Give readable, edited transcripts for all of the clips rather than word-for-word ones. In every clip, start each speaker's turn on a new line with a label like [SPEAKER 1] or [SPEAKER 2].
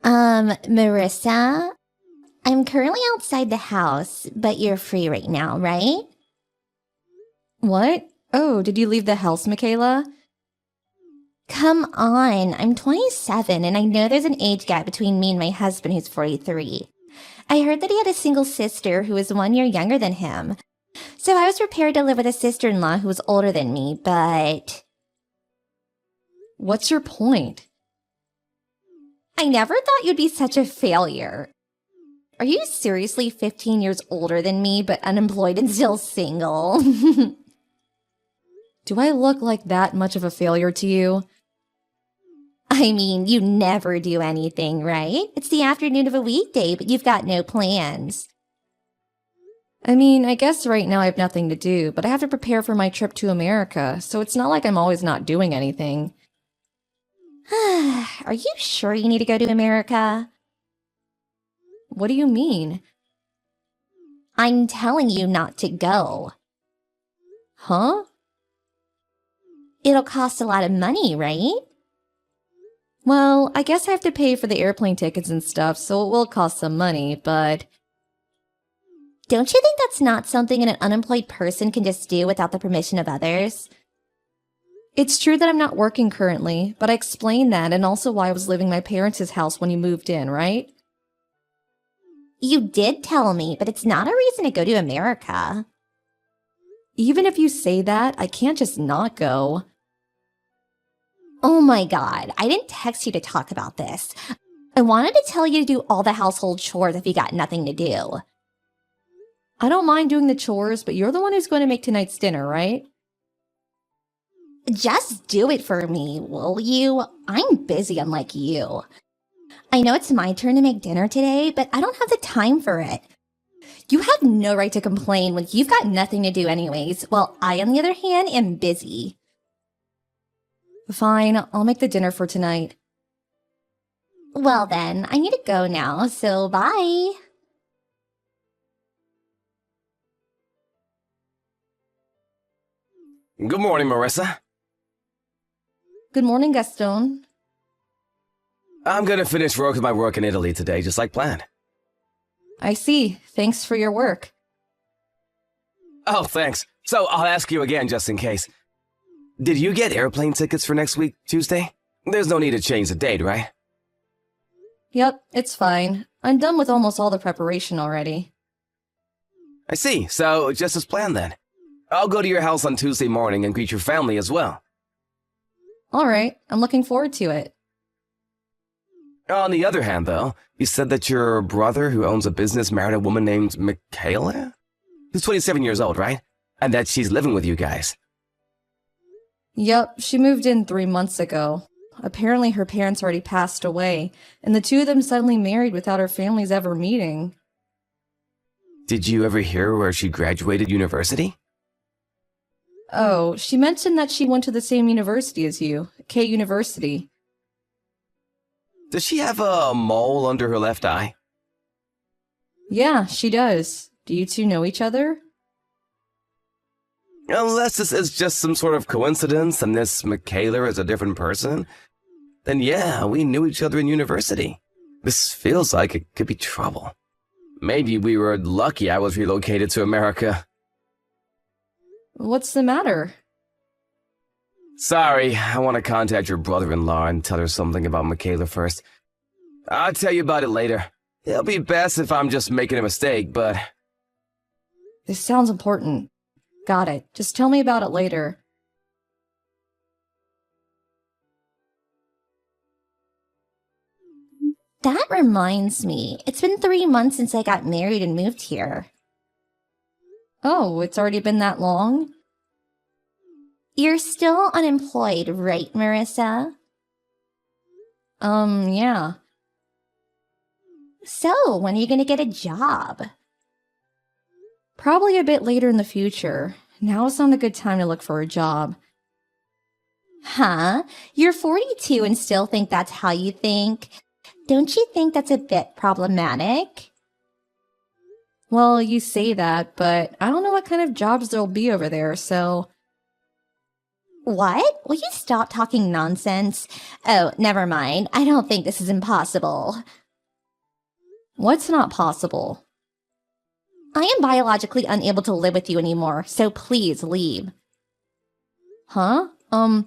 [SPEAKER 1] Marissa, I'm currently outside the house, but you're free right now, right?
[SPEAKER 2] What? Oh, did you leave the house, Michaela?
[SPEAKER 1] Come on, I'm 27 and I know there's an age gap between me and my husband who's 43. I heard that he had a single sister who was 1 year younger than him. So I was prepared to live with a sister-in-law who was older than me, but
[SPEAKER 2] What's your point?
[SPEAKER 1] I never thought you'd be such a failure. Are you seriously 15 years older than me, but unemployed and still single?
[SPEAKER 2] Do I look like that much of a failure to you?
[SPEAKER 1] I mean, you never do anything, right? It's the afternoon of a weekday, but you've got no plans.
[SPEAKER 2] I mean, I guess right now I have nothing to do, but I have to prepare for my trip to America, so it's not like I'm always not doing anything.
[SPEAKER 1] Are you sure you need to go to America?
[SPEAKER 2] What do you mean?
[SPEAKER 1] I'm telling you not to go.
[SPEAKER 2] Huh?
[SPEAKER 1] It'll cost a lot of money, right?
[SPEAKER 2] Well, I guess I have to pay for the airplane tickets and stuff, so it will cost some money, but
[SPEAKER 1] Don't you think that's not something an unemployed person can just do without the permission of others?
[SPEAKER 2] it's true that I'm not working currently, but I explained that and also why I was living my parents' house when you moved in, right?
[SPEAKER 1] You did tell me, but it's not a reason to go to America.
[SPEAKER 2] Even if you say that, I can't just not go.
[SPEAKER 1] Oh my god, I didn't text you to talk about this. I wanted to tell you to do all the household chores if you got nothing to do.
[SPEAKER 2] I don't mind doing the chores, but you're the one who's going to make tonight's dinner, right?
[SPEAKER 1] Just do it for me, will you? I'm busy unlike you. I know it's my turn to make dinner today, but I don't have the time for it. You have no right to complain when you've got nothing to do anyways, while I, on the other hand, am busy.
[SPEAKER 2] Fine, I'll make the dinner for tonight.
[SPEAKER 1] Well then, I need to go now, so bye.
[SPEAKER 3] Good morning, Marissa.
[SPEAKER 2] Good morning, Gaston.
[SPEAKER 3] I'm gonna finish work with my work in Italy today, just like planned.
[SPEAKER 2] I see. Thanks for your work.
[SPEAKER 3] Oh, thanks. So, I'll ask you again just in case. Did you get airplane tickets for next week, Tuesday? There's no need to change the date, right?
[SPEAKER 2] Yep, it's fine. I'm done with almost all the preparation already.
[SPEAKER 3] I see. So, just as planned then. I'll go to your house on Tuesday morning and greet your family as well.
[SPEAKER 2] Alright, I'm looking forward to it.
[SPEAKER 3] On the other hand, though, you said that your brother who owns a business married a woman named Michaela? Who's 27 years old, right? And that she's living with you guys.
[SPEAKER 2] Yep, she moved in 3 months ago. Apparently her parents already passed away, and the two of them suddenly married without her families ever meeting.
[SPEAKER 3] Did you ever hear where she graduated university?
[SPEAKER 2] Oh, she mentioned that she went to the same university as you, K University.
[SPEAKER 3] Does she have a mole under her left eye?
[SPEAKER 2] Yeah, she does. Do you two know each other?
[SPEAKER 3] Unless this is just some sort of coincidence and this Michaela is a different person, then yeah, we knew each other in university. This feels like it could be trouble. Maybe we were lucky I was relocated to America.
[SPEAKER 2] What's the matter?
[SPEAKER 3] Sorry, I want to contact your brother-in-law and tell her something about Michaela first. I'll tell you about it later. It'll be best if I'm just making a mistake, but...
[SPEAKER 2] This sounds important. Got it. Just tell me about it later.
[SPEAKER 1] That reminds me, it's been 3 months since I got married and moved here.
[SPEAKER 2] Oh, it's already been that long?
[SPEAKER 1] You're still unemployed, right, Marissa?
[SPEAKER 2] Yeah.
[SPEAKER 1] So, when are you gonna get a job?
[SPEAKER 2] Probably a bit later in the future. Now is not a good time to look for a job.
[SPEAKER 1] Huh? You're 42 and still think that's how you think? Don't you think that's a bit problematic?
[SPEAKER 2] Well, you say that, but I don't know what kind of jobs there'll be over there, so...
[SPEAKER 1] What? Will you stop talking nonsense? Oh, never mind. I don't think this is impossible.
[SPEAKER 2] What's not possible?
[SPEAKER 1] I am biologically unable to live with you anymore, so please leave.
[SPEAKER 2] Huh? I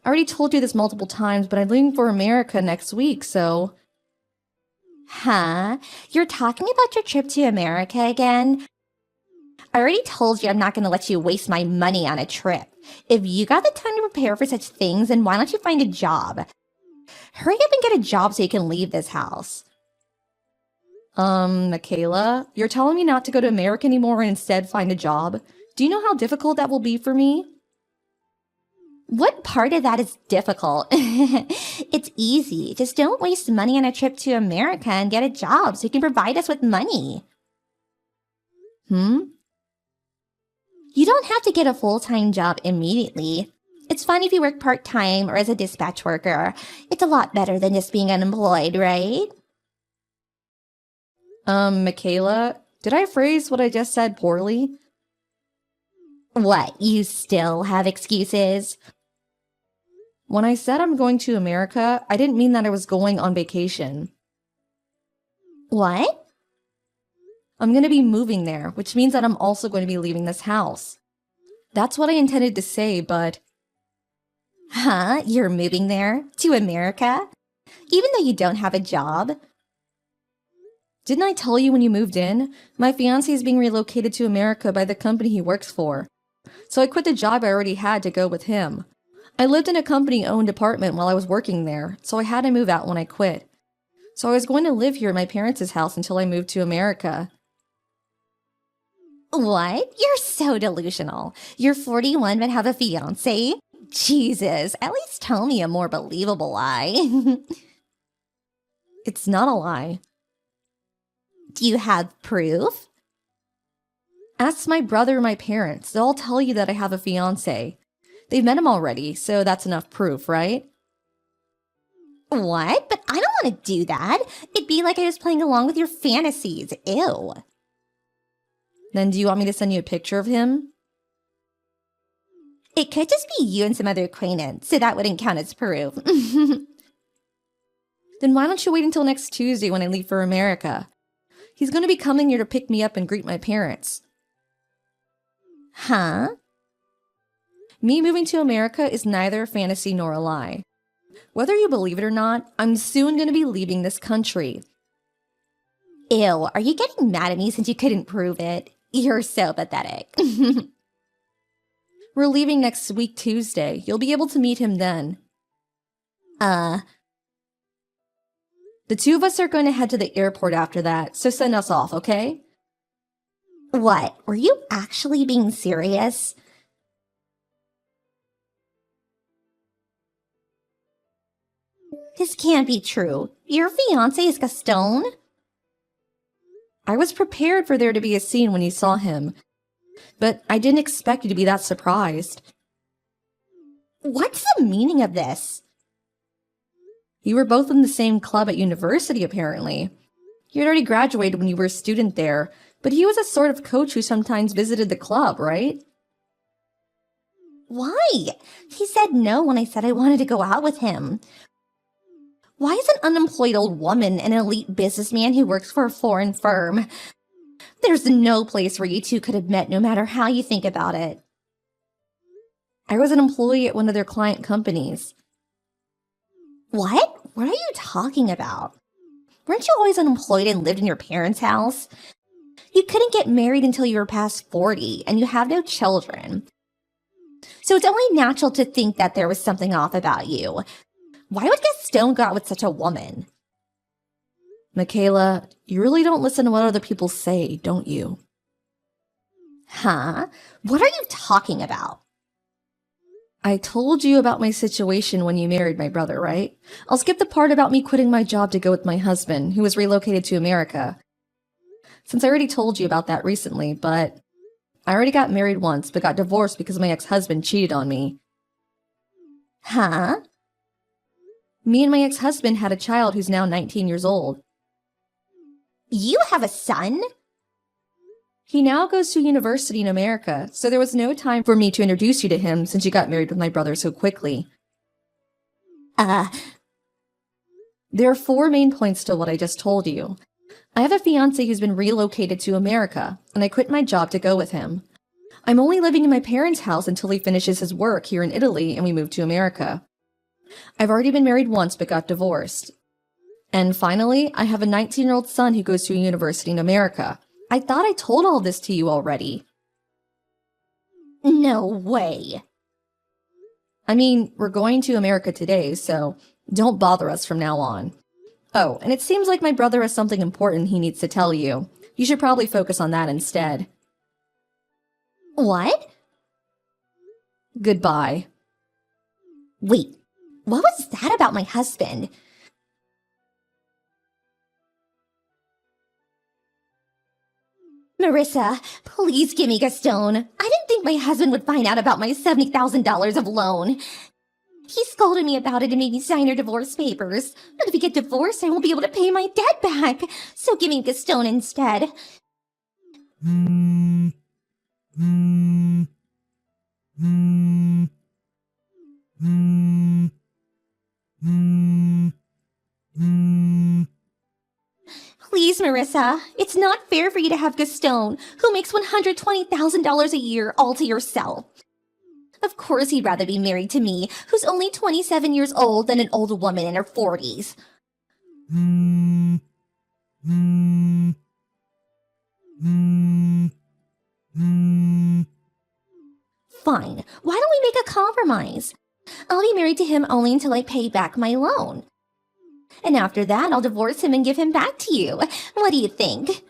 [SPEAKER 2] already told you this multiple times, but I'm leaving for America next week, so...
[SPEAKER 1] Huh? You're talking about your trip to America again? I already told you I'm not going to let you waste my money on a trip. If you got the time to prepare for such things, then why don't you find a job? Hurry up and get a job so you can leave this house.
[SPEAKER 2] Michaela, you're telling me not to go to America anymore and instead find a job? Do you know how difficult that will be for me?
[SPEAKER 1] What part of that is difficult? It's easy. Just don't waste money on a trip to America and get a job so you can provide us with money. You don't have to get a full-time job immediately. It's fine if you work part-time or as a dispatch worker. It's a lot better than just being unemployed, right?
[SPEAKER 2] Michaela, did I phrase what I just said poorly?
[SPEAKER 1] What, you still have excuses?
[SPEAKER 2] When I said I'm going to America, I didn't mean that I was going on vacation.
[SPEAKER 1] What?
[SPEAKER 2] I'm going to be moving there, which means that I'm also going to be leaving this house. That's what I intended to say, but...
[SPEAKER 1] Huh? You're moving there? To America? Even though you don't have a job?
[SPEAKER 2] Didn't I tell you when you moved in? My fiancé is being relocated to America by the company he works for. So I quit the job I already had to go with him. I lived in a company-owned apartment while I was working there, so I had to move out when I quit. So I was going to live here at my parents' house until I moved to America.
[SPEAKER 1] What? You're so delusional. You're 41 but have a fiancé? Jesus, at least tell me a more believable lie.
[SPEAKER 2] It's not a lie.
[SPEAKER 1] Do you have proof?
[SPEAKER 2] Ask my brother or my parents. They'll all tell you that I have a fiancé. They've met him already, so that's enough proof, right?
[SPEAKER 1] What? But I don't want to do that. It'd be like I was playing along with your fantasies. Ew.
[SPEAKER 2] Then do you want me to send you a picture of him?
[SPEAKER 1] It could just be you and some other acquaintance, so that wouldn't count as proof.
[SPEAKER 2] Then why don't you wait until next Tuesday when I leave for America? He's going to be coming here to pick me up and greet my parents.
[SPEAKER 1] Huh?
[SPEAKER 2] Me moving to America is neither a fantasy nor a lie. Whether you believe it or not, I'm soon going to be leaving this country.
[SPEAKER 1] Ew, are you getting mad at me since you couldn't prove it? You're so pathetic.
[SPEAKER 2] We're leaving next week Tuesday. You'll be able to meet him then. The two of us are going to head to the airport after that, so send us off, okay?
[SPEAKER 1] What? Were you actually being serious? This can't be true. Your fiancé is Gaston?
[SPEAKER 2] I was prepared for there to be a scene when you saw him, but I didn't expect you to be that surprised.
[SPEAKER 1] What's the meaning of this?
[SPEAKER 2] You were both in the same club at university, apparently. You had already graduated when you were a student there, but he was a sort of coach who sometimes visited the club, right?
[SPEAKER 1] Why? He said no when I said I wanted to go out with him. Why is an unemployed old woman an elite businessman who works for a foreign firm? There's no place where you two could have met no matter how you think about it.
[SPEAKER 2] I was an employee at one of their client companies.
[SPEAKER 1] What? What are you talking about? Weren't you always unemployed and lived in your parents' house? You couldn't get married until you were past 40, and you have no children. So it's only natural to think that there was something off about you. Why would Gaston go out with such a woman?
[SPEAKER 2] Michaela, you really don't listen to what other people say, don't you?
[SPEAKER 1] Huh? What are you talking about?
[SPEAKER 2] I told you about my situation when you married my brother, right? I'll skip the part about me quitting my job to go with my husband, who was relocated to America. Since I already told you about that recently, but I already got married once, but got divorced because my ex-husband cheated on me.
[SPEAKER 1] Huh?
[SPEAKER 2] Me and my ex-husband had a child who's now 19 years old.
[SPEAKER 1] You have a son?
[SPEAKER 2] He now goes to university in America, so there was no time for me to introduce you to him since you got married with my brother so quickly. There are 4 main points to what I just told you. I have a fiancé who's been relocated to America, and I quit my job to go with him. I'm only living in my parents' house until he finishes his work here in Italy and we move to America. I've already been married once but got divorced. And finally, I have a 19-year-old son who goes to a university in America. I thought I told all this to you already.
[SPEAKER 1] No way.
[SPEAKER 2] I mean, we're going to America today, so don't bother us from now on. Oh, and it seems like my brother has something important he needs to tell you. You should probably focus on that instead.
[SPEAKER 1] What?
[SPEAKER 2] Goodbye.
[SPEAKER 1] Wait, what was that about my husband? Marissa, please give me Gaston. I didn't think my husband would find out about my $70,000 of loan. He scolded me about it and made me sign her divorce papers. But if we get divorced, I won't be able to pay my debt back. So give me Gaston instead. Please, Marissa. It's not fair for you to have Gaston, who makes $120,000 a year, all to yourself. Of course he'd rather be married to me, who's only 27 years old, than an old woman in her 40s. Fine. Why don't we make a compromise? I'll be married to him only until I pay back my loan. And after that, I'll divorce him and give him back to you. What do you think?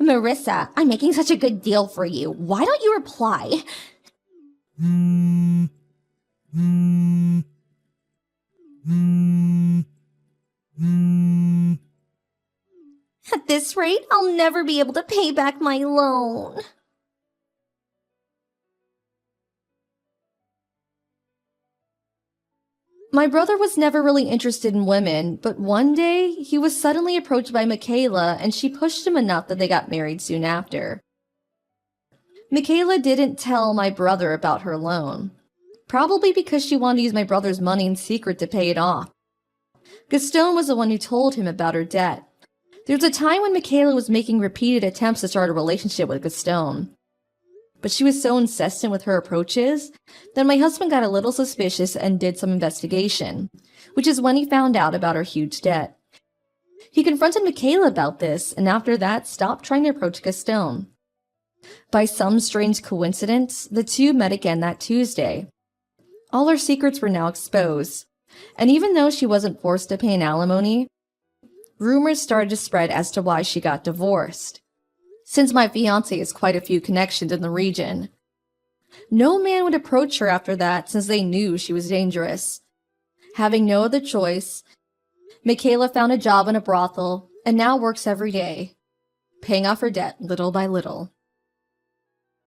[SPEAKER 1] Marissa, I'm making such a good deal for you. Why don't you reply? At this rate, I'll never be able to pay back my loan.
[SPEAKER 2] My brother was never really interested in women, but one day he was suddenly approached by Michaela and she pushed him enough that they got married soon after. Michaela didn't tell my brother about her loan, probably because she wanted to use my brother's money in secret to pay it off. Gaston was the one who told him about her debt. There was a time when Michaela was making repeated attempts to start a relationship with Gaston. But she was so insistent with her approaches that my husband got a little suspicious and did some investigation, which is when he found out about her huge debt. He confronted Michaela about this, and after that stopped trying to approach Gaston. By some strange coincidence, the two met again that Tuesday. All her secrets were now exposed, and even though she wasn't forced to pay an alimony, rumors started to spread as to why she got divorced. Since my fiancé has quite a few connections in the region, no man would approach her after that since they knew she was dangerous. Having no other choice, Michaela found a job in a brothel and now works every day, paying off her debt little by little.